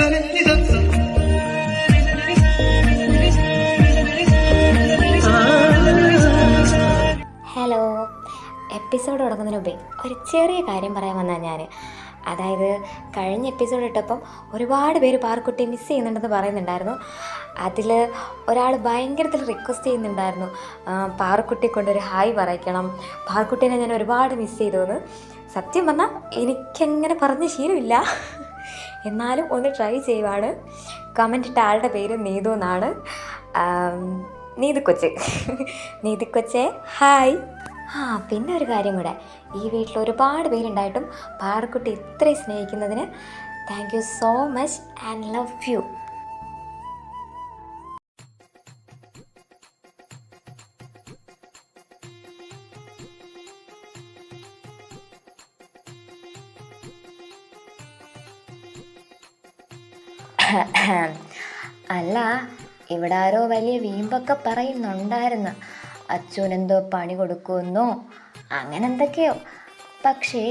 Hello, episode തുടങ്ങുന്നതിന് മുമ്പേ ഒരു ചെറിയ കാര്യം പറയാൻ വന്നാൽ ഞാൻ, അതായത് കഴിഞ്ഞ എപ്പിസോഡ് ഇട്ടപ്പം ഒരുപാട് പേര് പാർക്കുട്ടിയെ മിസ് ചെയ്യുന്നുണ്ടെന്ന് പറയുന്നുണ്ടായിരുന്നു. അതിൽ ഒരാൾ ഭയങ്കരത്തിൽ റിക്വസ്റ്റ് ചെയ്യുന്നുണ്ടായിരുന്നു, പാർക്കുട്ടിയെ കൊണ്ടൊരു ഹായ് പറയിക്കണം, പാർക്കുട്ടീനെ ഞാൻ ഒരുപാട് മിസ് ചെയ്തു എന്ന്. സത്യം പറഞ്ഞാൽ എനിക്കങ്ങനെ പറഞ്ഞ ശീലമില്ല, എന്നാലും ഒന്ന് ട്രൈ ചെയ്യുവാണ്. കമൻ്റ് ഇട്ട ആളുടെ പേര് നീതു എന്നാണ്. നീതുക്കൊച്ച് നീതുക്കൊച്ചെ ഹായ്. പിന്നെ ഒരു കാര്യം കൂടെ, ഈ വീട്ടിൽ ഒരുപാട് പേരുണ്ടായിട്ടും പാറക്കുട്ടി ഇത്രയും സ്നേഹിക്കുന്നതിന് thank you so much and love you. അല്ല, ഇവിടെ ആരോ വലിയ വീമ്പൊക്കെ പറയുന്നുണ്ടായിരുന്നു, അച്ഛനെന്തോ പണി കൊടുക്കുമെന്നോ അങ്ങനെ എന്തൊക്കെയോ. പക്ഷേ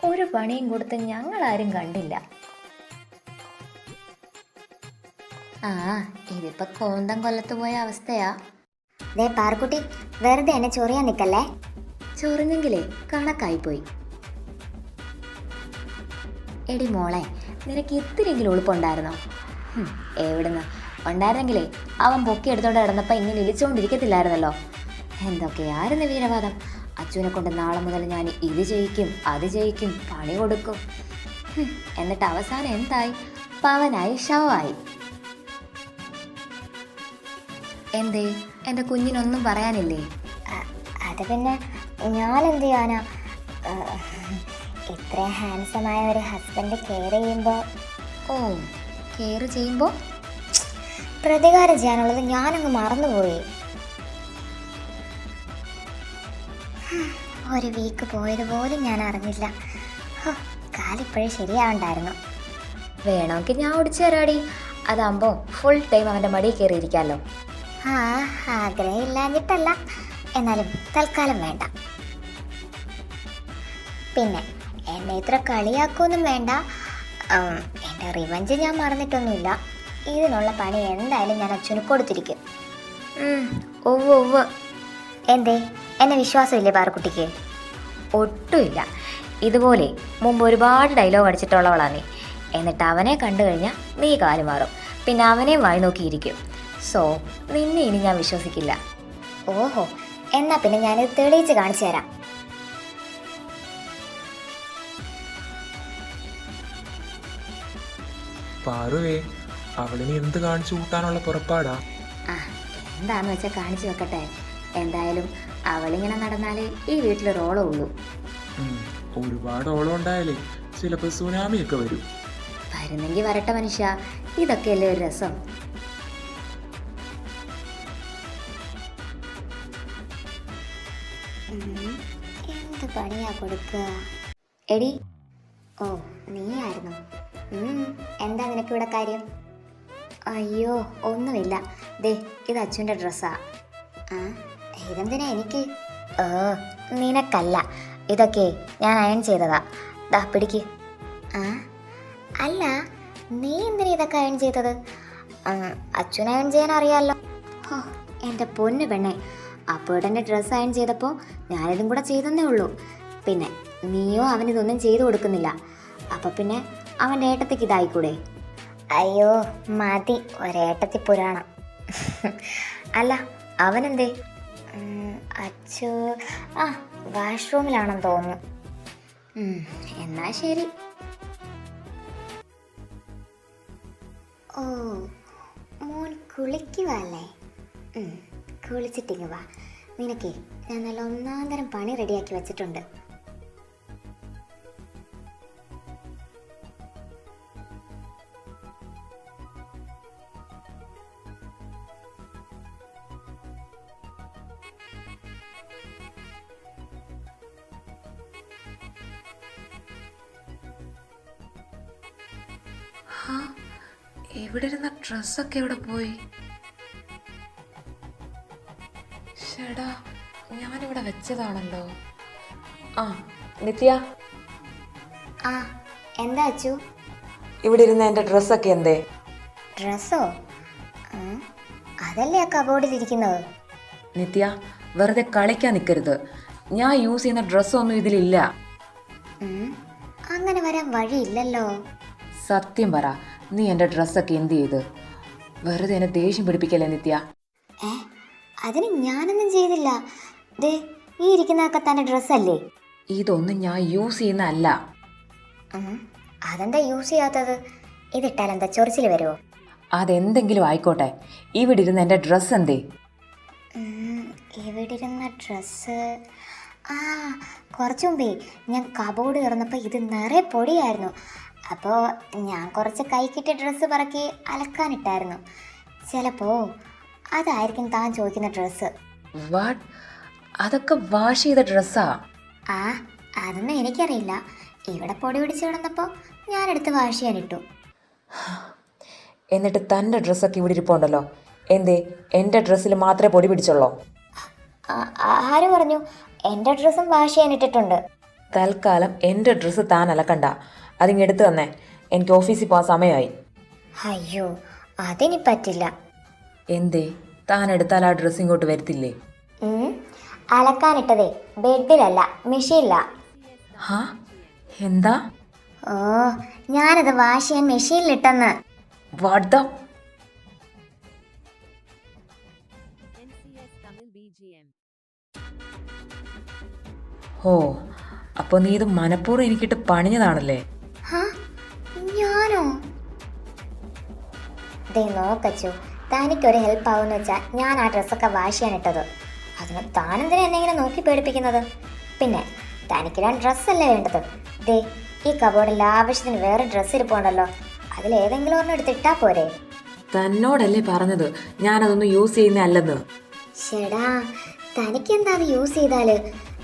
ഒരു പണിയും കൊടുത്ത് ഞങ്ങളാരും കണ്ടില്ല. ഇതിപ്പോ കോന്തം കൊല്ലത്ത് പോയ അവസ്ഥയാ. പാർക്കുട്ടി, വെറുതെ എന്നെ ചൊറിയാൻ നിക്കല്ലേ. ചൊറിഞ്ഞെങ്കിലേ കണക്കായിപ്പോയി. എടി മോളെ, നിനക്ക് ഇത്തിരിയെങ്കിലും ഉളുപ്പുണ്ടായിരുന്നോ? എവിടുന്ന് ഉണ്ടായിരുന്നെങ്കിലേ അവൻ പൊക്കി എടുത്തോണ്ട് കിടന്നപ്പോൾ ഇങ്ങനെ ഇളിച്ചുകൊണ്ടിരിക്കത്തില്ലായിരുന്നല്ലോ. എന്തൊക്കെയായിരുന്നു വീരവാദം. അച്ഛനെ കൊണ്ട് നാളെ മുതൽ ഞാൻ ഇത് ചെയ്യിക്കും, അത് ചെയ്യിക്കും, പണി കൊടുക്കും. എന്നിട്ട് അവസാനം എന്തായി? പവനായി, ശവമായി. എന്തേ, എൻ്റെ കുഞ്ഞിനൊന്നും പറയാനില്ലേ? അത് പിന്നെ ഞാനെന്ത് ചെയ്യാനാ, ഇത്രയും ഹാൻസമായ ഒരു ഹസ്ബൻഡ് കെയർ ചെയ്യുമ്പോൾ. കെയർ ചെയ്യുമ്പോൾ പ്രതികാരം ചെയ്യാനുള്ളത് ഞാനങ്ങ് മറന്നുപോയി. ഒരു വീക്ക് പോയതുപോലും ഞാൻ അറിഞ്ഞില്ല. കാലിപ്പോഴും ശരിയാവണ്ടായിരുന്നു. വേണമെങ്കിൽ ഞാൻ ഓടിച്ചു തരാടി. അതാകുമ്പോൾ ഫുൾ ടൈം അവൻ്റെ മടിയിൽ കയറിയിരിക്കാമല്ലോ. ആഗ്രഹം ഇല്ലാഞ്ഞിട്ടല്ല, എന്നാലും തൽക്കാലം വേണ്ട. പിന്നെ എന്നെ ഇത്ര കളിയാക്കൊന്നും വേണ്ട. എൻ്റെ റിവഞ്ച് ഞാൻ മറന്നിട്ടൊന്നുമില്ല. ഇതിനുള്ള പണി എന്തായാലും ഞാൻ അച്ഛന് കൊടുത്തിരിക്കും. എന്തേ, എന്നെ വിശ്വാസമില്ലേ പാറക്കുട്ടിക്ക്? ഒട്ടുമില്ല. ഇതുപോലെ മുമ്പ് ഒരുപാട് ഡയലോഗ് അടിച്ചിട്ടുള്ളവളാ നീ. എന്നിട്ട് അവനെ കണ്ടു കഴിഞ്ഞാൽ നീ കാല് മാറും, പിന്നെ അവനെയും വായി നോക്കിയിരിക്കും. സോ നിന്നെ ഇനി ഞാൻ വിശ്വസിക്കില്ല. ഓഹോ, എന്നാ പിന്നെ ഞാനിത് തെളിയിച്ച് കാണിച്ചു തരാം. പാറുവേ, അവളിനി എന്ത് കാണിച്ചു കൂട്ടാനുള്ള പുറപ്പാടാ? എന്താന്ന് വെച്ചാൽ കാണിച്ചു വെക്കട്ടെ. എന്തായാലും അവളിങ്ങനെ നടന്നാലേ ഈ വീട്ടിലൊരു ഓളം ഉള്ളൂ. ഒരുപാട് ഓളം ഉണ്ടായാലേ ചിലപ്പോൾ സുനാമിയൊക്കെ വരും. വരുന്നെങ്കിൽ വരട്ടെ മനുഷ്യ, ഇതൊക്കെയല്ലേ ഒരു രസം. എന്ത് പണിയാ കൊടുക്കുക? എടി, നീയായിരുന്നു. എന്താ നിനക്കിവിടെ കാര്യം? അയ്യോ ഒന്നുമില്ല. ദേ, ഇത് അച്ഛൻ്റെ ഡ്രസ്സാ. ഇതെന്തിനാ എനിക്ക്? നിനക്കല്ല, ഇതൊക്കെ ഞാൻ അയൺ ചെയ്തതാ. ദാ പിടിക്ക്. അല്ല, നീ എന്തിനാ ഇതൊക്കെ അയൺ ചെയ്തത്? അച്ഛൻ അയൺ ചെയ്യാൻ അറിയാമല്ലോ. എൻ്റെ പൊന്നു പെണ്ണെ, അപ്പോഴെൻ്റെ ഡ്രസ്സ് അയൺ ചെയ്തപ്പോൾ ഞാനിതും കൂടെ ചെയ്തെന്നേ ഉള്ളൂ. പിന്നെ നീയോ അവനിതൊന്നും ചെയ്തു കൊടുക്കുന്നില്ല. അപ്പം പിന്നെ അവൻ്റെ ഏട്ടത്തേക്ക് ഇതായിക്കൂടെ? അയ്യോ മതി, ഒരേട്ടത്തി പുരാണം. അല്ല, അവനെന്തേ? അച്ചു വാഷ്റൂമിലാണെന്ന് തോന്നുന്നു. എന്നാ ശരി. മോൻ കുളിക്കുവല്ലേ? കുളിച്ചിട്ടിങ്ങ് വാ. നിനക്കേ ഞാൻ നല്ല ഒന്നാം തരം പണി റെഡിയാക്കി വെച്ചിട്ടുണ്ട്. ഇവിടെ ഇരുന്ന ഡ്രസ്സൊക്കെ എവിടെ പോയി? ചേടാ, ഞാനിവിടെ വെച്ചതാണല്ലോ. നിത്യ, എന്താ അച്ചു? ഇവിടെ ഇരുന്ന എൻ്റെ ഡ്രസ്സൊക്കെ എന്തേ? ഡ്രസ്സോ? അതല്ലേ ആ കബോർഡിലിരിക്കുന്നത്. നിത്യ, വെറുതെ കളിക്കാൻ നിൽക്കരുത്. ഞാൻ യൂസ് ചെയ്യുന്ന ഡ്രസ്സൊന്നും ഇതിലില്ല. അങ്ങനെ വരാൻ വഴിയില്ലല്ലോ. സത്യം പറ, നീ എൻ്റെ ഡ്രസ്സൊക്കെ എന്ത് ചെയ്ത്? വെറുതെ എന്നെ ദേഷ്യം പിടിപ്പിക്കല്ലേ നിത്യ. അതിന് ഞാനൊന്നും ചെയ്തില്ല. ദേ, ഈ ഇരിക്കുന്നതൊക്കെ തൻ്റെ ഡ്രസ്സല്ലേ? ഇതൊന്നും ഞാൻ യൂസ് ചെയ്യുന്ന അല്ല. അതെന്താ യൂസ് ചെയ്യാത്തത്? ഇതിട്ടാൽ എന്താ ചൊറിച്ചിൽ വരുമോ? അതെന്തെങ്കിലും ആയിക്കോട്ടെ, ഇവിടെ ഇരുന്ന് എൻ്റെ ഡ്രസ്സ് എന്തേ? ഇവിടെ ഇരുന്ന ഡ്രസ്സ് കുറച്ചു മുമ്പേ ഞാൻ കബോർഡ് തുറന്നപ്പോൾ ഇത് നിറയെ പൊടിയായിരുന്നു. അപ്പോൾ ഞാൻ കുറച്ച് കൈക്കിട്ട ഡ്രസ്സ് പറക്കി അലക്കാനിട്ടായിരുന്നു. ചിലപ്പോൾ അതായിരിക്കും താൻ ചോദിക്കുന്ന ഡ്രസ്സ്. വാട്ട്? അതൊക്കെ വാഷ് ചെയ്ത ഡ്രസ്സാ? അതൊന്നും എനിക്കറിയില്ല. ഇവിടെ പൊടി പിടിച്ച് കിടന്നപ്പോൾ ഞാനെടുത്ത് വാഷ് ചെയ്യാനിട്ടു. എന്നിട്ട് തൻ്റെ ഡ്രസ്സൊക്കെ ഇവിടെ ഇരിപ്പുണ്ടല്ലോ, എന്തേ എൻ്റെ ഡ്രസ്സിൽ മാത്രമേ പൊടി പിടിച്ചുള്ളോ? ആര് പറഞ്ഞു? എൻ്റെ ഡ്രസ്സും വാഷ് ചെയ്യാനിട്ടിട്ടുണ്ട്. തൽക്കാലം എൻ്റെ ഡ്രസ്സ് താൻ അലക്കണ്ട, അതിങ്ങെടുത്ത് തന്നെ. എനിക്ക് ഓഫീസിൽ പോകാൻ സമയമായി. അയ്യോ, അതിനി പറ്റില്ല. എന്തേ, താൻ എടുത്താൽ ആ ഡ്രസ്സ് ഇങ്ങോട്ട് വരത്തില്ലേ? അലക്കാനിട്ടതേ ബെഡിലല്ല, മെഷീനില്ല. എന്താ? ഞാനത് വാഷ് ചെയ്യാൻ മെഷീനിലിട്ടെന്ന്. What the? ഓ, അപ്പോൾ നീ ഇത് മനഃപൂർവ്വം എനിക്കിട്ട് പണിഞ്ഞതാണല്ലേ? ഞാനോ? ദേ നോക്കച്ചു, തനിക്കൊരു ഹെൽപ്പ് ആവുമെന്ന് വെച്ചാൽ ഞാൻ ആ ഡ്രസ്സൊക്കെ വാഷ് ചെയ്യാനിട്ടത്. അതിന് താനെന്തിനാ എന്നെ ഇങ്ങനെ നോക്കി പേടിപ്പിക്കുന്നത്? പിന്നെ തനിക്കിടാൻ ഡ്രസ്സല്ലേ വേണ്ടത്? ദേ, ഈ കബോർഡിൽ ആവശ്യത്തിന് വേറെ ഡ്രസ്സ് ഇരിപ്പുണ്ടല്ലോ, അതിലേതെങ്കിലും ഒരെണ്ണം എടുത്തിട്ടാ പോരെ? തന്നോടല്ലേ പറഞ്ഞത് ഞാനതൊന്നും യൂസ് ചെയ്യുന്നതല്ലെന്ന്. ചേടാ, തനിക്കെന്താ അത് യൂസ് ചെയ്താല്?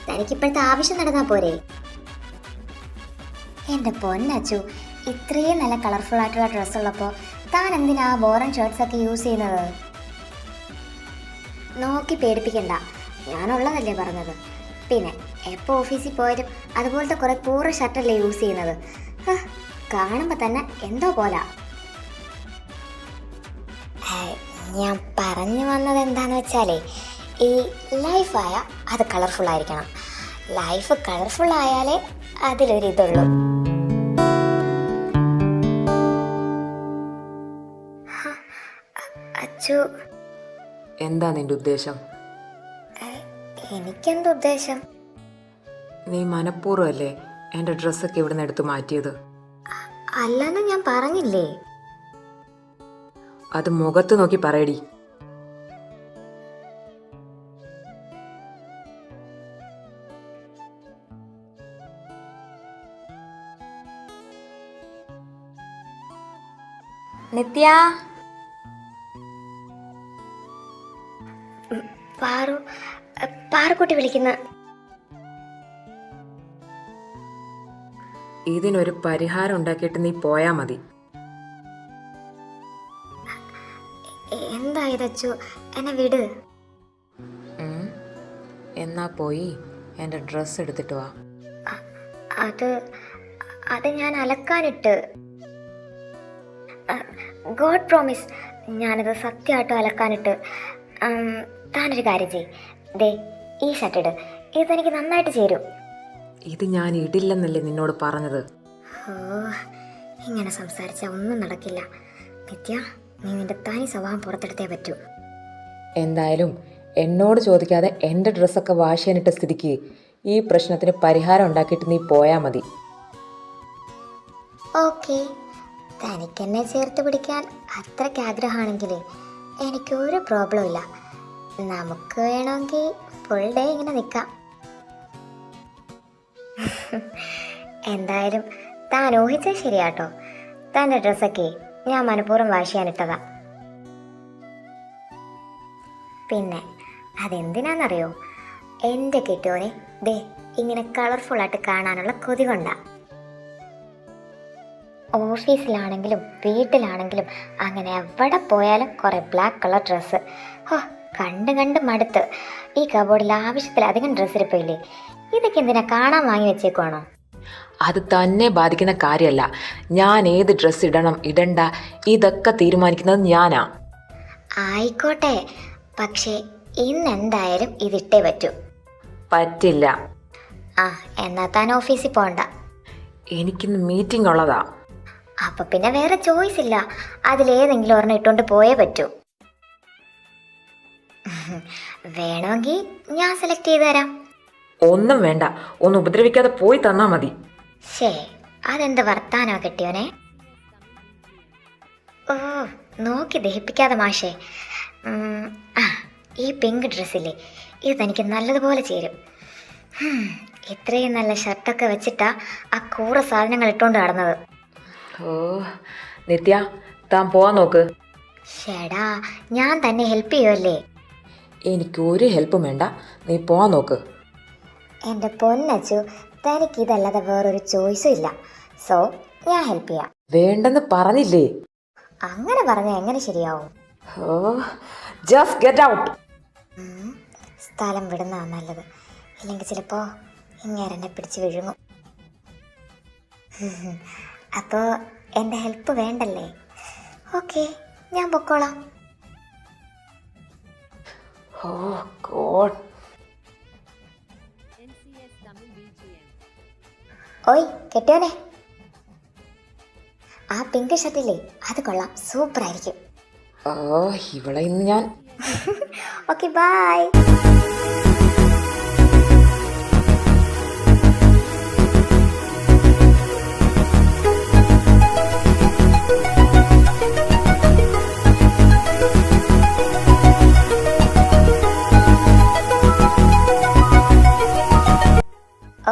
തനിക്കിപ്പോഴത്തെ ആവശ്യം നടന്നാ പോരെ? എൻ്റെ പൊന്നച്ചു, ഇത്രയും നല്ല കളർഫുൾ ആയിട്ടുള്ള ഡ്രസ്സുള്ളപ്പോൾ താൻ എന്തിനാ ബോറൻ ഷർട്ട്സൊക്കെ യൂസ് ചെയ്യുന്നത്? നോക്കി പേടിപ്പിക്കണ്ട, ഞാനുള്ളതല്ലേ പറഞ്ഞത്. പിന്നെ എപ്പോൾ ഓഫീസിൽ പോയാലും അതുപോലത്തെ കുറേ പൂറ ഷർട്ടല്ലേ യൂസ് ചെയ്യുന്നത്. കാണുമ്പോൾ തന്നെ എന്തോ പോലാ. ഞാൻ പറഞ്ഞു വന്നത് എന്താണെന്ന് വെച്ചാലേ, ഈ ലൈഫായ അത് കളർഫുൾ ആയിരിക്കണം. ലൈഫ് കളർഫുൾ ആയാലേ അതിലൊരിതുള്ളൂ. അച്ചു, എന്താ നിന്റെ ഉദ്ദേശം? എനിക്കെന്തുദ്ദേശം? നീ മനഃപൂർവ്വമല്ലേ എൻ്റെ ഡ്രസ്സൊക്കെ ഇവിടെ നിന്ന് എടുത്ത് മാറ്റിയത്? അല്ലെന്ന് ഞാൻ പറഞ്ഞില്ലേ? അത് മുഖത്ത് നോക്കി പറയടി. നിത്യ, പാറുക്കുട്ടി വിളിക്കുന്ന. ഇതിനൊരു പരിഹാരം ഉണ്ടാക്കിയിട്ട് നീ പോയാ മതി. എന്തായതച്ചു, എന്നെ വിട്. എന്നാ പോയി എൻ്റെ ഡ്രസ്സ് എടുത്തിട്ട് വാ. അത് ഞാൻ അലക്കാനിട്ട്. ഗോഡ് പ്രോമിസ്, ഞാനത് സത്യമായിട്ടും അലക്കാനിട്ട്. താനൊരു കാര്യം ചെയ്, ദേ ഈ ഷർട്ട് ഇട്, ഇതെനിക്ക് നന്നായിട്ട് ചേരും. ഇത് ഞാൻ ഇടില്ലെന്നല്ലേ നിന്നോട് പറഞ്ഞത്? ഇങ്ങനെ സംസാരിച്ചാൽ ഒന്നും നടക്കില്ല. നിത്യ, നീ നിന്റെ തനി സ്വഭാവം പുറത്തെടുത്തേ പറ്റൂ. എന്തായാലും എന്നോട് ചോദിക്കാതെ എൻ്റെ ഡ്രസ്സൊക്കെ വാഷ് ചെയ്യാനിട്ട സ്ഥിതിക്ക് ഈ പ്രശ്നത്തിന് പരിഹാരം ഉണ്ടാക്കിയിട്ട് നീ പോയാൽ മതി. ഓക്കെ, തനിക്കെന്നെ ചേർത്ത് പിടിക്കാൻ അത്രയ്ക്ക് ആഗ്രഹമാണെങ്കിൽ എനിക്കൊരു പ്രോബ്ലം ഇല്ല. നമുക്ക് വേണമെങ്കിൽ ഫുൾ ഡേ ഇങ്ങനെ നിൽക്കാം. എന്തായാലും താൻ ഊഹിച്ചാൽ ശരിയാട്ടോ, തൻ്റെ ഡ്രസ്സൊക്കെ ഞാൻ മനഃപൂർവ്വം വാഷ് ചെയ്യാനിട്ടതാ. പിന്നെ അതെന്തിനാണെന്നറിയോ? എൻ്റെ കെട്ടിയോനെ ദേ ഇങ്ങനെ കളർഫുള്ളായിട്ട് കാണാനുള്ള കൊതി കൊണ്ടാ. ഓഫീസിലാണെങ്കിലും വീട്ടിലാണെങ്കിലും അങ്ങനെ എവിടെ പോയാലും കുറേ ബ്ലാക്ക് കളർ ഡ്രസ്സ്. കണ്ട് മടുത്ത്. ഈ കബോർഡിൽ ആവശ്യത്തിലധികം ഡ്രസ്സ് ഇരിപ്പില്ലേ? ഇതൊക്കെ എന്തിനാ കാണാൻ വാങ്ങി വെച്ചേക്കുവാണോ? അത് തന്നെ ബാധിക്കുന്ന കാര്യമല്ല. ഞാൻ ഏത് ഡ്രസ്സ് ഇടണം ഇടണ്ട ഇതൊക്കെ തീരുമാനിക്കുന്നത് ഞാനാ. ആയിക്കോട്ടെ, പക്ഷേ ഇന്ന് എന്തായാലും ഇതിട്ടേ പറ്റൂ. പറ്റില്ല. ആ, എന്നാ താൻ ഓഫീസിൽ പോകണ്ട. എനിക്കിന്ന് മീറ്റിംഗ് ഉള്ളതാ. അപ്പൊ പിന്നെ വേറെ ചോയ്സ് ഇല്ല, അതിലേതെങ്കിലും ഒരെണ്ണം ഇട്ടുകൊണ്ട് പോയേ പറ്റൂ. വേണമെങ്കിൽ ഞാൻ സെലക്ട് ചെയ്ത് തരാം. ഒന്നും വേണ്ട, ഒന്ന് ഉപദ്രവിക്കാതെ പോയി തന്നാ മതി. ശേ, അതെന്ത് വർത്താനോ കെട്ടിയോനെ. ഓ, നോക്കി ദഹിപ്പിക്കാതെ മാഷേ. ആ, ഈ പിങ്ക് ഡ്രസ്സില്ലേ, ഇത് തനിക്ക് നല്ലതുപോലെ ചേരും. ഇത്രയും നല്ല ഷർട്ടൊക്കെ വെച്ചിട്ടാ ആ കൂറ സാധനങ്ങൾ ഇട്ടുകൊണ്ട് നടന്നത്. ഓ നിത്യ, താൻ പോവാൻ നോക്ക്. ഷേടാ, ഞാൻ തന്നെ ഹെൽപ്പ് ചെയ്യുമല്ലേ. എനിക്കൊരു ഹെൽപ്പും വേണ്ട, നീ പോവാൻ നോക്ക്. എൻ്റെ പൊന്നച്ചു, തനിക്ക് ഇതല്ലാതെ വേറൊരു ചോയ്സും ഇല്ല. സോ ഞാൻ ഹെൽപ്പ് ചെയ്യാം. വേണ്ടെന്ന് പറഞ്ഞില്ലേ? അങ്ങനെ പറഞ്ഞാൽ എങ്ങനെ ശരിയാവും? ഓ, ജസ്റ്റ് ഗെറ്റ് ഔട്ട്. സ്ഥലം വിടുന്നതാണ് നല്ലത്, ഇല്ലെങ്കിൽ ചിലപ്പോൾ ഇങ്ങേരെന്നെ പിടിച്ച് വിഴുങ്ങും. അപ്പോൾ എൻ്റെ ഹെൽപ്പ് വേണ്ടല്ലേ? ഓക്കെ, ഞാൻ പൊക്കോളാം. ഓ ഗോഡ്. ഓയ് കെട്ടിയോനെ, ആ പിങ്ക് ഷർട്ടില്ലേ, അത് കൊള്ളാം, സൂപ്പർ ആയിരിക്കും. ഓ, ഇവളെ ഇന്ന് ഞാൻ. Okay, bye.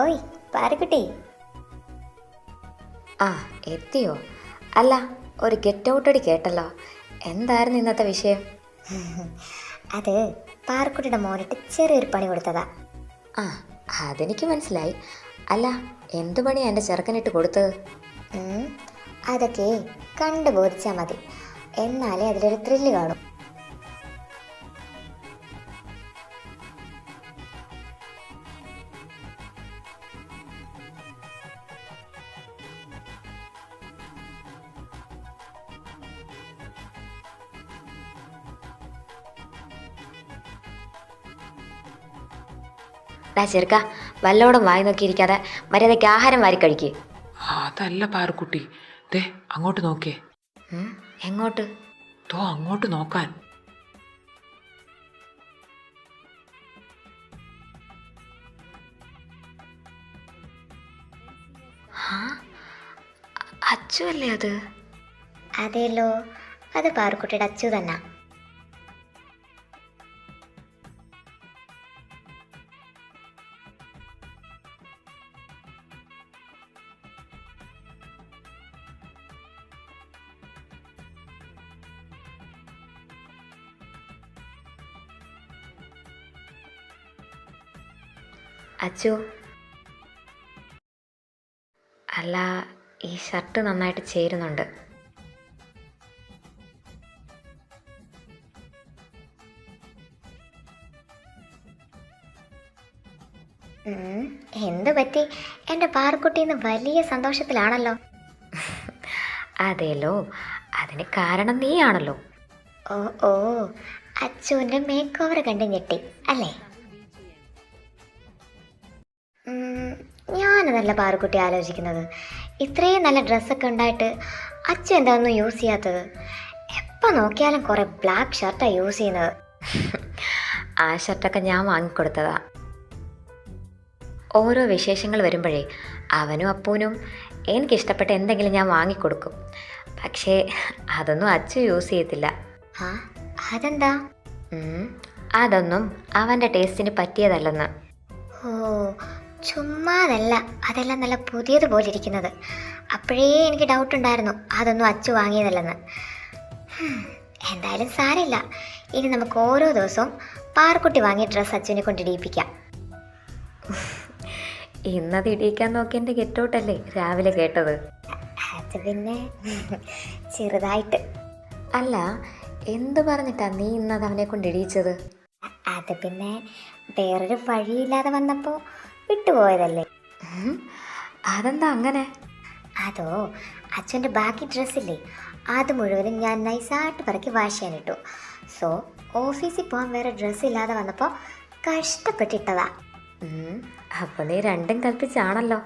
ഓയ് പാരക്കുട്ടി. ആ, എത്തിയോ? അല്ല, ഒരു ഗെറ്റ് ഔട്ട് അടി കേട്ടല്ലോ. എന്തായിരുന്നു ഇന്നത്തെ വിഷയം? അത് പാറക്കുട്ടിയുടെ മോനിട്ട് ചെറിയൊരു പണി കൊടുത്തതാ. ആ, അതെനിക്ക് മനസ്സിലായി. അല്ല, എന്തു പണിയാ എൻ്റെ ചെറുക്കനിട്ട് കൊടുത്തത്? അതൊക്കെ കണ്ടു ബോധിച്ചാൽ മതി, എന്നാലേ അതിലൊരു ത്രില്ല് കാണും. ചെറുക്ക, വല്ലോടും വായി നോക്കിയിരിക്കാതെ മര്യാദയ്ക്ക് ആഹാരം വാരി കഴിക്ക്. അതല്ല പാറുക്കുട്ടി, ദേ അങ്ങോട്ട് നോക്കേ. എങ്ങോട്ട്? അങ്ങോട്ട് നോക്കാൻ. അച്ചു അല്ലേ അത്? അതേലോ, അത് പാറക്കുട്ടിയുടെ അച്ചു തന്നെ. അച്ചു, അല്ല, ഈ ഷർട്ട് നന്നായിട്ട് ചേരുന്നുണ്ട്. എന്ത് പറ്റി? എൻ്റെ പാറക്കുട്ടി ഇന്ന് വലിയ സന്തോഷത്തിലാണല്ലോ. അതേലോ, അതിന് കാരണം നീയാണല്ലോ. ഓ ഓ, അച്ചുവിൻ്റെ മേക്ക് ഓവർ കണ്ട് ഞെട്ടി അല്ലേ? ഞാനതല്ല പാറക്കുട്ടി ആലോചിക്കുന്നത്. ഇത്രയും നല്ല ഡ്രസ്സൊക്കെ ഉണ്ടായിട്ട് അച്ചു എന്താണെന്നും യൂസ് ചെയ്യാത്തത്? എപ്പോൾ നോക്കിയാലും കുറേ ബ്ലാക്ക് ഷർട്ടാണ് യൂസ് ചെയ്യുന്നത്. ആ ഷർട്ടൊക്കെ ഞാൻ വാങ്ങിക്കൊടുത്തതാ. ഓരോ വിശേഷങ്ങൾ വരുമ്പോഴേ അവനും അപ്പൂനും എനിക്കിഷ്ടപ്പെട്ട എന്തെങ്കിലും ഞാൻ വാങ്ങിക്കൊടുക്കും. പക്ഷേ അതൊന്നും അച്ചു യൂസ് ചെയ്യത്തില്ല. ആ, അതെന്താ? അതൊന്നും അവൻ്റെ ടേസ്റ്റിന് പറ്റിയതല്ലെന്ന്. ഓ, ചുമ്മാതല്ല, അതെല്ലാം നല്ല പുതിയതുപോലെ ഇരിക്കുന്നത്. അപ്പോഴേ എനിക്ക് ഡൗട്ട് ഉണ്ടായിരുന്നു അതൊന്നും അച്ചു വാങ്ങിയതല്ലെന്ന്. എന്തായാലും സാരമില്ല, ഇനി നമുക്ക് ഓരോ ദിവസവും പാറക്കുട്ടി വാങ്ങിയ ഡ്രസ്സ് അച്ചുവിനെ കൊണ്ട് ഇടിയിപ്പിക്കാം. ഇന്നത് ഇടിയിക്കാൻ നോക്കി എൻ്റെ ഗെറ്റൗട്ടല്ലേ രാവിലെ കേട്ടത്? അത് പിന്നെ ചെറുതായിട്ട്. അല്ല, എന്ത് പറഞ്ഞിട്ടാ നീ ഇന്നത് അവനെ കൊണ്ട് ഇടിയിച്ചത്? അത് പിന്നെ വേറൊരു വഴിയില്ലാതെ വന്നപ്പോൾ വിട്ടുപോയതല്ലേ. അതെന്താ അങ്ങനെ? അതോ അച്ഛൻ്റെ ബാക്കി ഡ്രസ്സില്ലേ അത് മുഴുവനും ഞാൻ നൈസായിട്ട് പറക്കി വാഷ് ചെയ്യാനിട്ടു. സോ ഓഫീസിൽ പോകാൻ വേറെ ഡ്രസ്സ് ഇല്ലാതെ വന്നപ്പോൾ കഷ്ടപ്പെട്ടിട്ടതാ. അപ്പോൾ നീ രണ്ടും കൽപ്പിച്ചാണല്ലോ.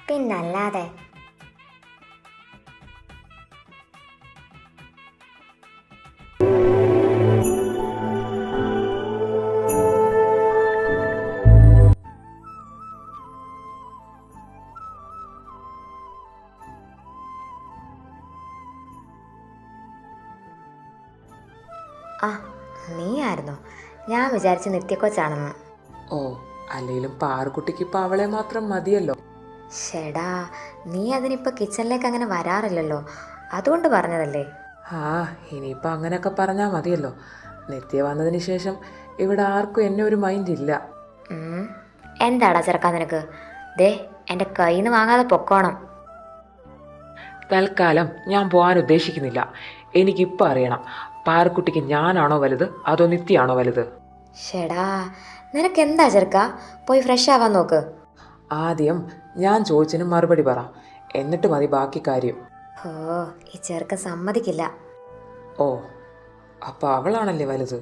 പിന്നല്ലാതെ. ആ, നീ ആയിരുന്നോ? ഞാൻ വിചാരിച്ചു നിത്യക്കൊച്ചാണെന്ന്. ഓ, അല്ലെങ്കിലും പാറുക്കുട്ടിക്ക് ഇപ്പം അവളെ മാത്രം മതിയല്ലോ. ഷെടാ, നീ അതിനിപ്പോൾ കിച്ചണിലേക്ക് അങ്ങനെ വരാറില്ലല്ലോ, അതുകൊണ്ട് പറഞ്ഞതല്ലേ. ആ, ഇനിയിപ്പോൾ അങ്ങനെയൊക്കെ പറഞ്ഞാൽ മതിയല്ലോ. നിത്യ വന്നതിന് ശേഷം ഇവിടെ ആർക്കും എന്നെ ഒരു മൈൻഡ് ഇല്ല. എന്താടാ ചെറുക്കാൻ നിനക്ക്? ദേ, എൻ്റെ കയ്യിൽ നിന്ന് വാങ്ങാതെ പൊക്കോണം. തൽക്കാലം ഞാൻ പോകാൻ ഉദ്ദേശിക്കുന്നില്ല. എനിക്കിപ്പോൾ അറിയണം, പാറുക്കുട്ടിക്ക് ഞാനാണോ വലുത് അതോ നിത്യയാണോ വലുത്? ഷെടാ, നിനക്ക് എന്താ ചെറുക്ക? പോയി ഫ്രഷ് ആവാൻ നോക്ക്. ആദ്യം ഞാൻ ചോദിച്ചതിന് മറുപടി പറ, എന്നിട്ട് മതി ബാക്കി കാര്യം. ഓ, ഈ ചെറുക്ക സമ്മതിക്കില്ല. ഓ, അപ്പോൾ അവളാണല്ലേ വലുത്?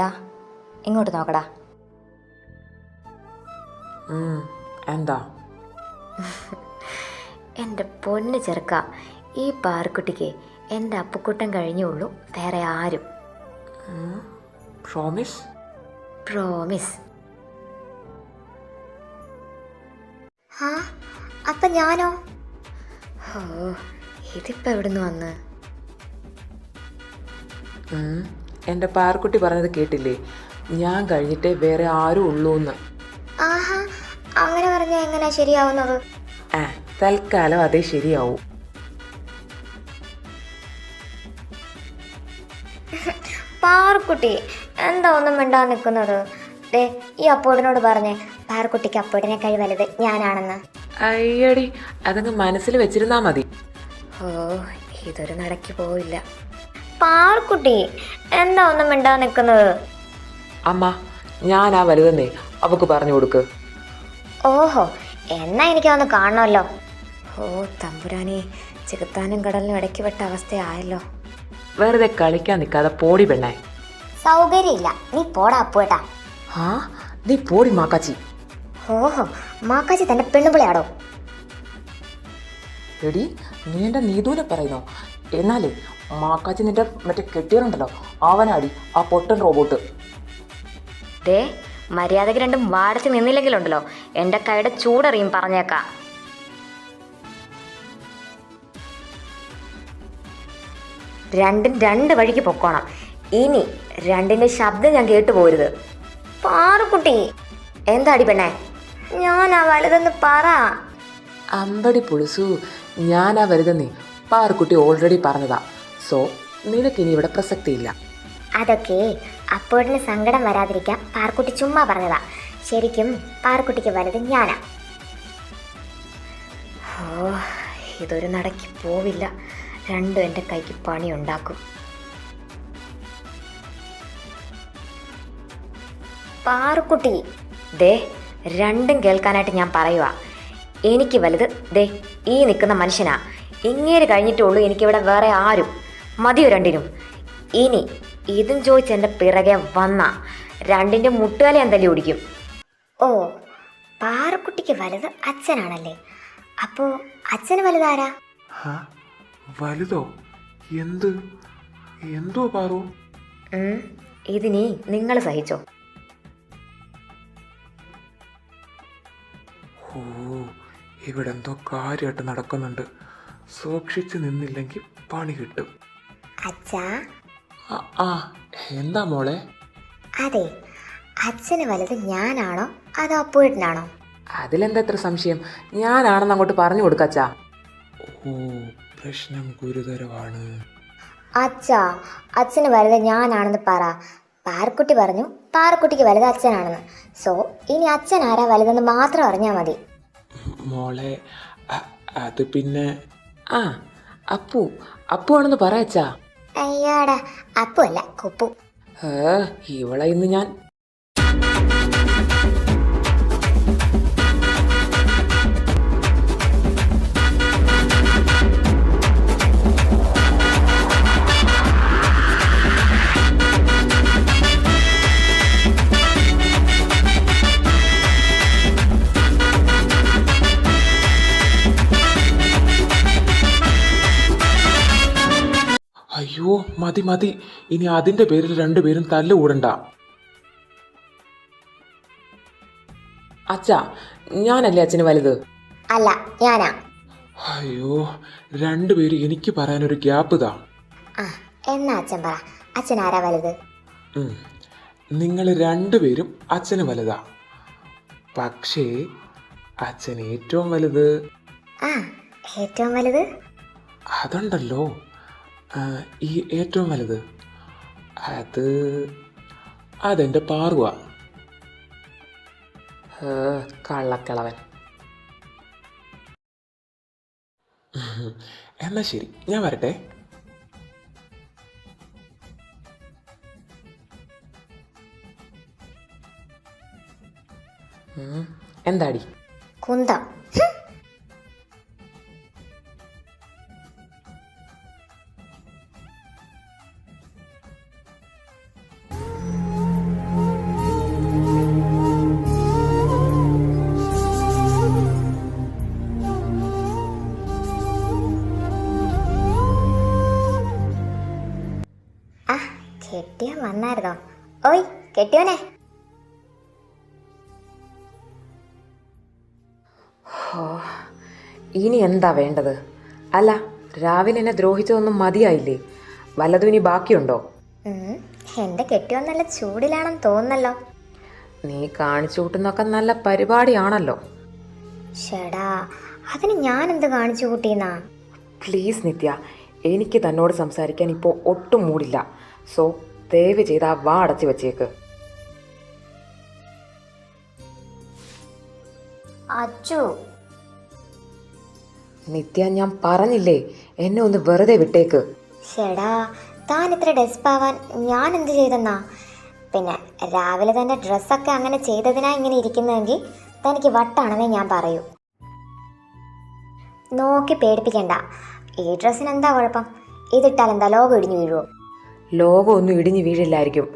ഡാ, ഇങ്ങോട്ട് നോക്കടാ. എന്താ? എൻ്റെ പൊന്ന് ചെറുക്ക, ഈ പാറുക്കുട്ടിക്ക് എൻ്റെ അപ്പുക്കുട്ടൻ കഴിഞ്ഞുള്ളൂ, വേറെ ആരും. പ്രോമിസ്? പ്രോമിസ്. ആ അപ്പം ഞാനോ? ഓ, ഇതിപ്പോൾ എവിടുന്ന് വന്ന്? എൻ്റെ പാറുക്കുട്ടി പറഞ്ഞത് കേട്ടില്ലേ? ഞാൻ കഴിഞ്ഞിട്ടേ വേറെ ആരും ഉള്ളൂ എന്ന്. ആഹാ, അങ്ങനെ പറഞ്ഞാൽ എങ്ങനെയാ ശരിയാവുന്നത്? തൽക്കാലം അതേ ശരിയാവൂ. പാറുക്കുട്ടി എന്താ ഒന്നും മിണ്ടാൻ നിൽക്കുന്നത്? ദേ, ഈ അപ്പോടിനോട് പറഞ്ഞേ പാറുക്കുട്ടിക്ക് അപ്പോടിനെ കഴി വലുത് ഞാനാണെന്ന്. അയ്യടി, അതങ്ങ് മനസ്സിൽ വെച്ചിരുന്നാ മതി. ഓ, ഇതൊരു നടക്ക് പോവില്ല. പാറുക്കുട്ടി എന്താ ഒന്നും മിണ്ടാൻ നിൽക്കുന്നത്? അമ്മ, ഞാനാ വലുതെന്നേ അവക്ക് പറഞ്ഞു കൊടുക്ക്. ഓഹോ, എന്നാ എനിക്കൊന്ന് കാണണമല്ലോ. ഓ തമ്പുരാനെ, ചെകുത്താനും കടലിനും ഇടയ്ക്ക് പെട്ട അവസ്ഥയായല്ലോ. വെറുതെ കളിക്കാൻ നിൽക്കാതെ പോടി പെണ്ണേ. സൗകര്യമില്ല, നീ പോടാ അപ്പുവേട്ടാ. ആ, നീ പോടി മാക്കാച്ചി. ഓഹോ, മാക്കാച്ചി തന്നെ പെണ്ണുപിളയാടോ. എടി, നീ എൻ്റെ നീതുവിനെ പറയുന്നോ? എന്നാലേ മാക്കാച്ചി നിന്റെ മറ്റേ കെട്ടിയറുണ്ടല്ലോ, അവനാടി ആ പൊട്ടൻ റോബോട്ട്. ദേ, മര്യാദയ്ക്ക് രണ്ടും വാടച്ച് നിന്നില്ലെങ്കിലുണ്ടല്ലോ എൻ്റെ കൈയുടെ ചൂടറിയും, പറഞ്ഞേക്കാം. രണ്ടും രണ്ട് വഴിക്ക് പൊക്കോണം. ഇനി രണ്ടിൻ്റെ ശബ്ദം ഞാൻ കേട്ടു പോരുത്. പാറുക്കുട്ടി എന്താടി പെണ്ണേ? ഞാനാ വലുതെന്ന് പറ. അമ്പടി പുളിസു, ഞാനാ വലുതെന്നേ പാറുക്കുട്ടി ഓൾറെഡി പറഞ്ഞതാ. സോ നിനക്കിനി ഇവിടെ പ്രസക്തിയില്ല. അതൊക്കെ അപ്പോഴിന് സങ്കടം വരാതിരിക്കാൻ പാറുക്കുട്ടി ചുമ്മാ പറഞ്ഞതാ. ശരിക്കും പാറുക്കുട്ടിക്ക് വലുത് ഞാനാ. ഓ, ഇതൊരു നടക്ക് പോവില്ല. രണ്ടും എൻ്റെ കൈക്ക് പണി ഉണ്ടാക്കും. പാറുക്കുട്ടി ദേ, രണ്ടും കേൾക്കാനായിട്ട് ഞാൻ പറയുക. എനിക്ക് വലുത് ദേ ഈ നിൽക്കുന്ന മനുഷ്യനാ. ഇങ്ങേര് കഴിഞ്ഞിട്ടേ ഉള്ളൂ എനിക്കിവിടെ വേറെ ആരും. മതിയോ രണ്ടിനും? ഇനി ഇതും ചോദിച്ച് എൻ്റെ പിറകെ വന്ന രണ്ടിൻ്റെ മുട്ടുകാലി ഞാൻ തല്ലി ഓടിക്കും. ഓ, പാറുക്കുട്ടിക്ക് വലുത് അച്ഛനാണല്ലേ? അപ്പോ അച്ഛന് വലുതാരാ? വലുതോ? എന്തോ പാറു? ഇതിനി നിങ്ങൾ സഹിച്ചോ. ഓ, ഇവിടെ എന്തോ കാര്യമായിട്ട് നടക്കുന്നുണ്ട്. സൂക്ഷിച്ച് നിന്നില്ലെങ്കിൽ പണി കിട്ടും. അച്ഛാ. എന്താ മോളെ? അതെ, അച്ഛന് വലുത് ഞാനാണോ അതോ അപ്പുവേട്ടനാണോ? അതിലെന്താ എത്ര സംശയം? ഞാനാണെന്ന് അങ്ങോട്ട് പറഞ്ഞു കൊടുക്കച്ചാ. ഓ, പ്രശ്നം ഗുരുതരമാണ്. അച്ഛാ, അച്ഛന് വലുത് ഞാനാണെന്ന് പറ. പാറുക്കുട്ടി പറഞ്ഞു പാറുക്കുട്ടിക്ക് വലുത് അച്ഛനാണെന്ന്. സോ ഇനി അച്ഛൻ ആരാ വലുതെന്ന് മാത്രം അറിഞ്ഞാൽ മതി. മോളെ, അത് പിന്നെ അപ്പു ആണെന്ന് പറയച്ചാ. അയ്യാടാ, അപ്പു അല്ല കുപ്പു. ഇവളെ ഇന്ന് ഞാൻ അയ്യോ മതി മതി, ഇനി അതിൻ്റെ പേരിൽ രണ്ടുപേരും തല്ലുകൂടണ്ട. അച്ഛാ, ഞാനല്ലേ അച്ഛന് വലുത്? അല്ല, ഞാനാ. അയ്യോ, രണ്ടുപേരും എനിക്ക് പറയാനൊരു ഗ്യാപ്പ് താ. ആ, എന്നാ അച്ഛൻ പറ, അച്ഛൻ ആരാ വലുത്? നിങ്ങൾ രണ്ടുപേരും അച്ഛന് വലുതാ. പക്ഷേ അച്ഛൻ ഏറ്റവും വലുത് ആ, ഏറ്റവും വലുത്? അതുണ്ടല്ലോ, ഈ ഏറ്റവും വലുത് അതെൻ്റെ പാറുവാ. കള്ളക്കിളവൻ. എന്നാ ശരി, ഞാൻ വരട്ടെ. എന്താടി? കുന്തം. ആ, കെട്ടിയോ വന്നായിരുന്നോ? ഓയ് കെട്ടിയോനെ. ഇനി എന്താ വേണ്ടത്? അല്ല, രാവിലെ എന്നെ ദ്രോഹിച്ചതൊന്നും മതിയായില്ലേ? വല്ലതും ഇനി ബാക്കിയുണ്ടോ? എന്റെ കെട്ടിയോ നല്ല ചൂടിലാണെന്ന് തോന്നുന്നല്ലോ. നീ കാണിച്ചു കൂട്ടുന്നൊക്കെ നല്ല പരിപാടിയാണല്ലോ. ഷടാ, അതിന് ഞാൻ എന്ത് കാണിച്ചു കൂട്ടിയെന്നാ? പ്ലീസ് നിത്യ, എനിക്ക് തന്നോട് സംസാരിക്കാൻ ഇപ്പോൾ ഒട്ടും മൂടില്ല. സോ ദയവ് ചെയ്ത് ആ വാ അടച്ചു വെച്ചേക്ക്. അച്ചു. നിത്യ, ഞാൻ പറഞ്ഞില്ലേ, എന്നെ ഒന്ന് വെറുതെ വിട്ടേക്ക്. ഷടാ, താൻ ഇത്ര ഡെസ്പാവാൻ ഞാൻ എന്ത് ചെയ്തെന്നാ? പിന്നെ രാവിലെ തന്നെ ഡ്രസ്സൊക്കെ അങ്ങനെ ചെയ്തതിനാ ഇങ്ങനെ ഇരിക്കുന്നതെങ്കിൽ തനിക്ക് വട്ടാണെന്നേ ഞാൻ പറയൂ. നോക്കി പേടിപ്പിക്കണ്ട. ഈ ഡ്രസ്സിന് എന്താ കുഴപ്പം? ഇതിട്ടാൽ എന്താ ലോകം ഇടിഞ്ഞു വീഴുവോ? ലോകം ഒന്നും ഇടിഞ്ഞു വീഴില്ലായിരിക്കും.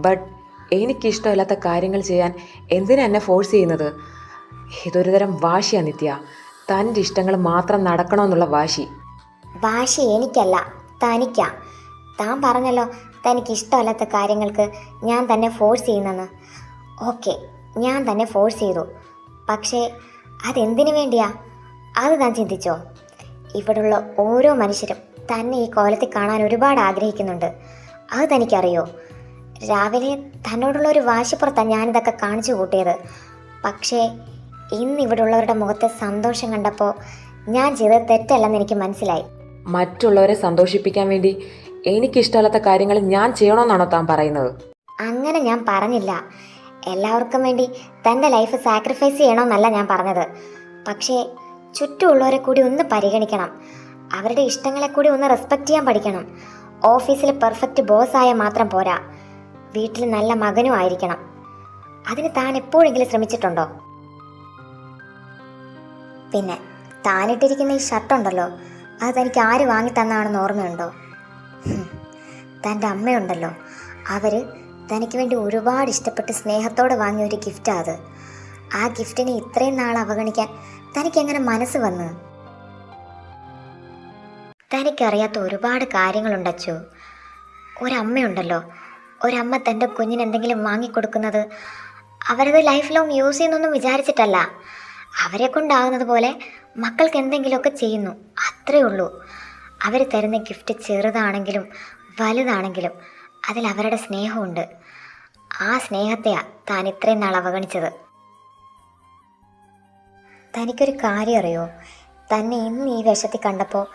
ബട്ട് എനിക്കിഷ്ടമില്ലാത്ത കാര്യങ്ങൾ ചെയ്യാൻ എന്തിനാ എന്നെ ഫോഴ്സ് ചെയ്യുന്നത്? ഇതൊരു തരം വാശിയാണ് നിത്യ. തൻ്റെ ഇഷ്ടങ്ങൾ മാത്രം നടക്കണമെന്നുള്ള വാശി. വാശി എനിക്കല്ല, തനിക്കാ. താൻ പറഞ്ഞല്ലോ തനിക്ക് ഇഷ്ടമല്ലാത്ത കാര്യങ്ങൾക്ക് ഞാൻ തന്നെ ഫോഴ്സ് ചെയ്യുന്നെന്ന്. ഓക്കെ, ഞാൻ തന്നെ ഫോഴ്സ് ചെയ്തു. പക്ഷേ അതെന്തിനു വേണ്ടിയാ? അത് താൻ ചിന്തിച്ചോ? ഇവിടുള്ള ഓരോ മനുഷ്യരും തന്നെ ഈ കോലത്തിൽ കാണാൻ ഒരുപാട് ആഗ്രഹിക്കുന്നുണ്ട്. അത് തനിക്കറിയോ? രാവിലെ തന്നോടുള്ള ഒരു വാശിപ്പുറത്താണ് ഞാനിതൊക്കെ കാണിച്ചു കൂട്ടിയത്. പക്ഷേ ഇന്ന് ഇവിടെ ഉള്ളവരുടെ മുഖത്തെ സന്തോഷം കണ്ടപ്പോൾ ഞാൻ ചെയ്തത് തെറ്റല്ലെന്ന് എനിക്ക് മനസ്സിലായി. മറ്റുള്ളവരെ സന്തോഷിപ്പിക്കാൻ വേണ്ടി എനിക്കിഷ്ടമല്ലാത്ത കാര്യങ്ങൾ ഞാൻ ചെയ്യണമെന്നാണോ താൻ പറയുന്നത്? അങ്ങനെ ഞാൻ പറഞ്ഞില്ല. എല്ലാവർക്കും വേണ്ടി തൻ്റെ ലൈഫ് സാക്രിഫൈസ് ചെയ്യണമെന്നല്ല ഞാൻ പറഞ്ഞത്. പക്ഷേ ചുറ്റുമുള്ളവരെ കൂടി ഒന്ന് പരിഗണിക്കണം. അവരുടെ ഇഷ്ടങ്ങളെ കൂടി ഒന്ന് റെസ്പെക്റ്റ് ചെയ്യാൻ പഠിക്കണം. ഓഫീസിൽ പെർഫെക്റ്റ് ബോസായ മാത്രം പോരാ, വീട്ടിൽ നല്ല മകനും ആയിരിക്കണം. അതിന് താൻ എപ്പോഴെങ്കിലും ശ്രമിച്ചിട്ടുണ്ടോ? പിന്നെ താനിട്ടിരിക്കുന്ന ഈ ഷർട്ടുണ്ടല്ലോ, അത് തനിക്ക് ആര് വാങ്ങി തന്നാണെന്ന് ഓർമ്മയുണ്ടോ? തൻ്റെ അമ്മയുണ്ടല്ലോ, അവർ തനിക്ക് വേണ്ടി ഒരുപാട് ഇഷ്ടപ്പെട്ട് സ്നേഹത്തോടെ വാങ്ങിയ ഒരു ഗിഫ്റ്റാണ് അത്. ആ ഗിഫ്റ്റിനെ ഇത്രയും നാൾ അവഗണിക്കാൻ തനിക്കെങ്ങനെ മനസ്സ് വന്ന്? തനിക്കറിയാത്ത ഒരുപാട് കാര്യങ്ങളുണ്ടച്ചോ. ഒരമ്മയുണ്ടല്ലോ, ഒരമ്മ തൻ്റെ കുഞ്ഞിന് എന്തെങ്കിലും വാങ്ങിക്കൊടുക്കുന്നത് അവരത് ലൈഫ് ലോങ് യൂസ് ചെയ്യുന്നൊന്നും വിചാരിച്ചിട്ടല്ല. അവരെ കൊണ്ടാകുന്നത് പോലെ മക്കൾക്ക് എന്തെങ്കിലുമൊക്കെ ചെയ്യുന്നു, അത്രേ ഉള്ളൂ. അവർ തരുന്ന ഗിഫ്റ്റ് ചെറുതാണെങ്കിലും വലുതാണെങ്കിലും അതിൽ അവരുടെ സ്നേഹമുണ്ട്. ആ സ്നേഹത്തെയാണ് താൻ ഇത്രയും നാൾ അവഗണിച്ചത്. തനിക്കൊരു കാര്യം അറിയോ? തന്നെ ഇന്ന് ഈ വേഷത്തിൽ കണ്ടപ്പോൾ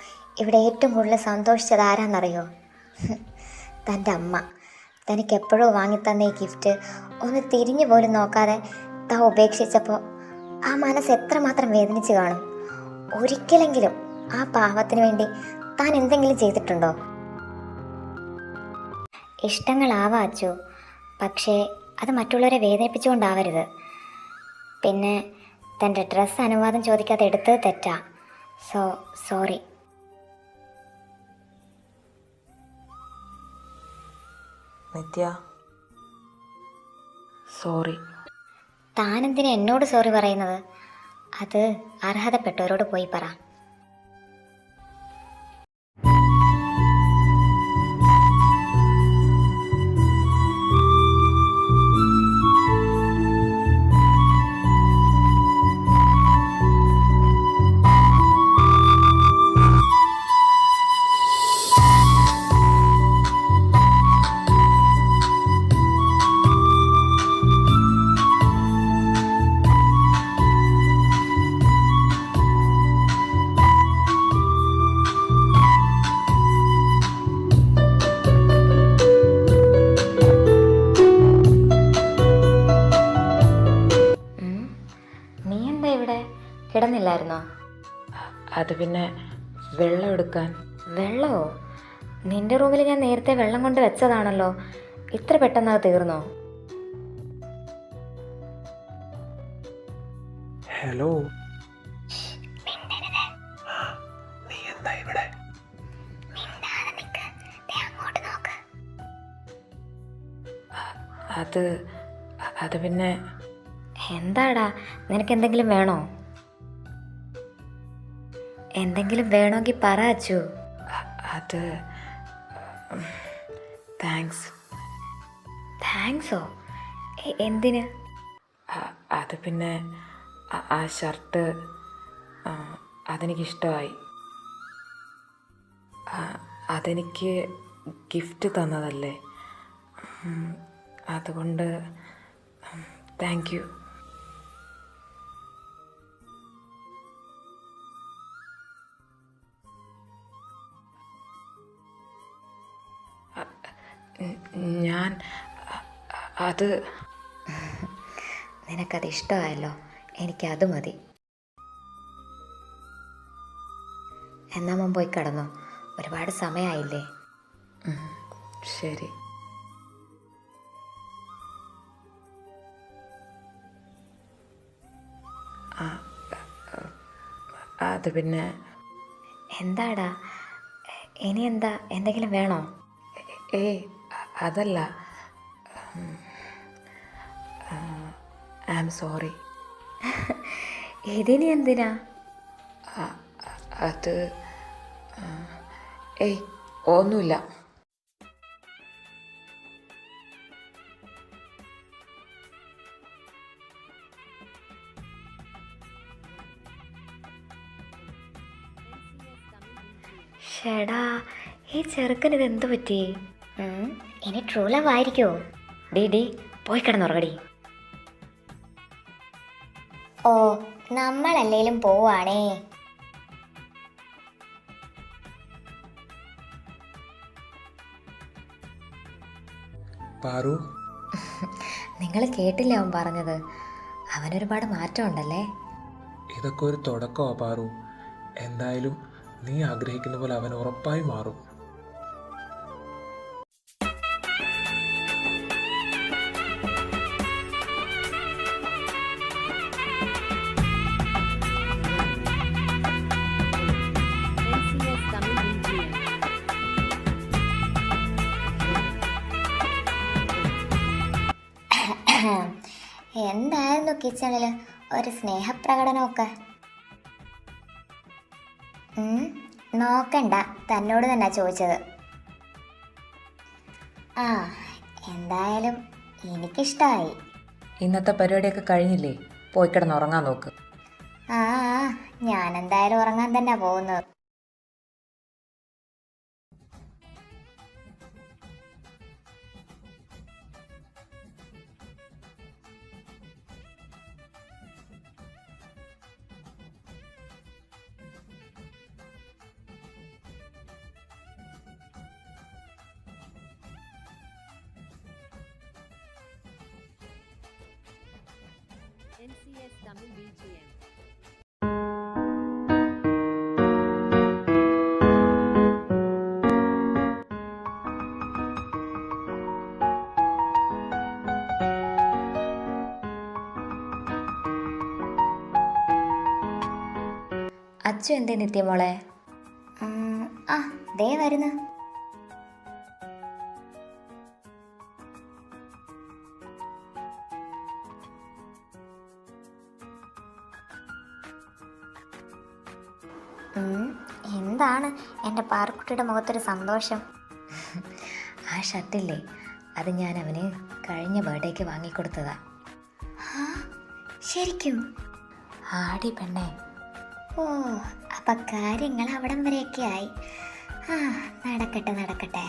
ഇവിടെ ഏറ്റവും കൂടുതൽ സന്തോഷിച്ചത് ആരാന്നറിയോ? തൻ്റെ അമ്മ. തനിക്കെപ്പോഴോ വാങ്ങിത്തന്ന ഈ ഗിഫ്റ്റ് ഒന്ന് തിരിഞ്ഞു പോലും നോക്കാതെ താൻ ഉപേക്ഷിച്ചപ്പോൾ ആ മനസ്സ് എത്രമാത്രം വേദനിച്ച് കാണും. ഒരിക്കലെങ്കിലും ആ പാവത്തിന് വേണ്ടി താൻ എന്തെങ്കിലും ചെയ്തിട്ടുണ്ടോ? ഇഷ്ടങ്ങളാവാ അച്ചു, പക്ഷേ അത് മറ്റുള്ളവരെ വേദനിപ്പിച്ചുകൊണ്ടാവരുത്. പിന്നെ തൻ്റെ ഡ്രസ്സ് അനുവാദം ചോദിക്കാതെ എടുത്തത് തെറ്റാ. സോറി. നിത്യ, സോറി. താനെന്തിനാ എന്നോട് സോറി പറയുന്നത്? അത് അർഹതപ്പെട്ടവരോട് പോയി പറ. പോയായിരുന്നോ? അത് പിന്നെ വെള്ളം എടുക്കാൻ. വെള്ളമോ? നിന്റെ റൂമിൽ ഞാൻ നേരത്തെ വെള്ളം കൊണ്ട് വെച്ചതാണല്ലോ. ഇത്ര പെട്ടെന്ന് അത് തീർന്നോ? ഹലോ, നീ എന്താ ഇവിടെ? അത് അത് പിന്നെ എന്താടാ, നിനക്ക് എന്തെങ്കിലും വേണോ? എന്തെങ്കിലും വേണമെങ്കിൽ പറ അച്ചു. അത് താങ്ക്സ്. താങ്ക്സോ? എന്തിന്? അത് പിന്നെ ആ ഷർട്ട് അതെനിക്കിഷ്ടമായി. അതെനിക്ക് ഗിഫ്റ്റ് തന്നതല്ലേ, അതുകൊണ്ട് താങ്ക് യു. ഞാൻ അത് നിനക്കത് ഇഷ്ടമായല്ലോ, എനിക്കത് മതി. എന്നാ മോൻ പോയി കിടന്നോ, ഒരുപാട് സമയമായില്ലേ. ശരി. അത് പിന്നെ എന്താടാ, ഇനി എന്താ, എന്തെങ്കിലും വേണോ? ഏയ് അതല്ല, ഐ ആം സോറി. ഇതിനി എന്തിനാ? അത് ഏയ് ഒന്നുമില്ല. ഷേടാ, ഈ ചെറുക്കന് ഇത് എന്ത് പറ്റി? ഇനി ട്രൂ ലവ് ആയിരിക്കുമോ? ഡി പോയി കിടന്നുറങ്ങടി. ഓ, നമ്മളല്ലേലും പോവാണേ. പാറു, നിങ്ങൾ കേട്ടില്ല അവൻ പറഞ്ഞത്? അവനൊരുപാട് മാറ്റമുണ്ടല്ലേ. ഇതൊക്കെ ഒരു തുടക്കമാ പാറു. എന്തായാലും നീ ആഗ്രഹിക്കുന്ന പോലെ അവൻ ഉറപ്പായി മാറും. എന്തായിരുന്നു കിച്ചണിൽ ഒരു സ്നേഹപ്രകടനമൊക്കെ? നോക്കണ്ട, തന്നോട് തന്നെ ചോദിച്ചത്. ആ, എന്തായാലും എനിക്കിഷ്ടമായി. ഇന്നത്തെ പരിപാടിയൊക്കെ കഴിഞ്ഞില്ലേ? പോയി കിടന്നുറങ്ങാൻ നോക്ക്. ആ, ഞാനെന്തായാലും ഉറങ്ങാൻ തന്നെ പോകുന്നത്. NCS Tamil BGM. അച്ചു എന്തേ നിത്യമോളെ? ആ, ദേ വരുന്നു. എന്താണ് എൻ്റെ പാറക്കുട്ടിയുടെ മുഖത്തൊരു സന്തോഷം? ആ ഷർട്ടില്ലേ, അത് ഞാൻ അവന് കഴിഞ്ഞ ബർത്ത്ഡേക്ക് വാങ്ങിക്കൊടുത്തതാ. ശരിക്കും? ആടി പെണ്ണേ. ഓ, അപ്പൊ കാര്യങ്ങൾ അവിടം വരെയൊക്കെ ആയി. ആ, നടക്കട്ടെ നടക്കട്ടെ.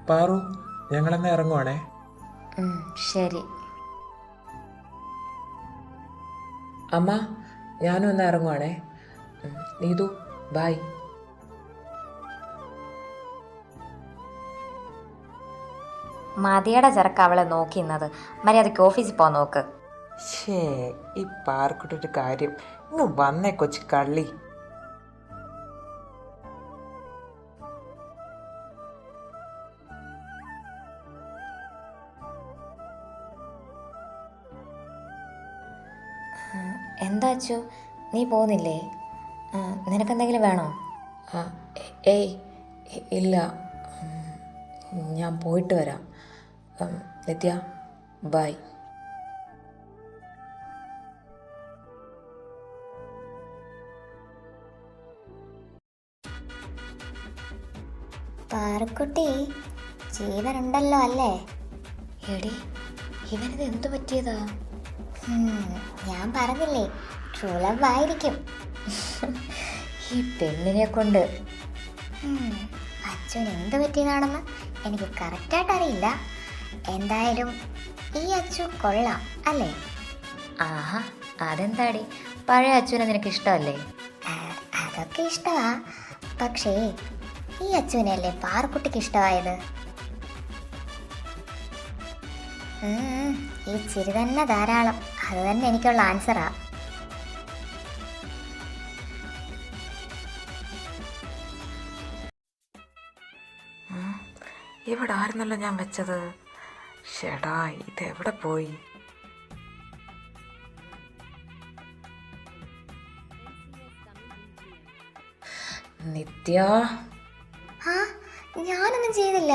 പാറു, ഞങ്ങളെന്നാ ഇറങ്ങുവാണേ. ശരി. അമ്മ, ഞാനും ഒന്ന് ഇറങ്ങുവാണേ. നീതു, ബൈ. മതിയുടെ ചെറുക്ക അവളെ നോക്കിന്നത്. മര്യാദയ്ക്ക് ഓഫീസിൽ പോകാൻ നോക്ക്. ഷേ, ഈ പാർക്കുട്ടിയുടെ കാര്യം ഇങ്ങ് വന്നേ കൊച്ചു കള്ളി. എന്താ അച്ചു, നീ പോകുന്നില്ലേ? നിനക്കെന്തെങ്കിലും വേണോ? ഏയ് ഇല്ല, ഞാൻ പോയിട്ട് വരാം. നിത്യ, ബൈ. പാറുക്കുട്ടി ജീവനുണ്ടല്ലോ അല്ലേ? എടി, ഇവനിത് എന്തു പറ്റിയതാ? ഞാൻ പറഞ്ഞില്ലേ, ട്രൂ ലവ് ആയിരിക്കും. ഈ പെണ്ണിനെ കൊണ്ട്. അച്ഛന് എന്ത് പറ്റിയതാണെന്ന് എനിക്ക് കറക്റ്റായിട്ട് അറിയില്ല. എന്തായാലും ഈ അച്ചു കൊള്ളാം അല്ലേ? ആഹാ, അതെന്താടി, പഴയ അച്ഛനെ നിനക്ക് ഇഷ്ടമല്ലേ? അതൊക്കെ ഇഷ്ടമാ, പക്ഷേ ഈ അച്ചുവിനല്ലേ പാറുക്കുട്ടിക്ക് ഇഷ്ടമായത്? ഈ ചിരി തന്നെ ധാരാളം, അത് തന്നെ എനിക്കുള്ള ആൻസറാ. ഇവിടെ ആയിരുന്നല്ലോ ഞാൻ വെച്ചത്. ഷെടാ, ഇതെവിടെ പോയി? നിത്യ, ആ, ഞാനൊന്നും ചെയ്തില്ല.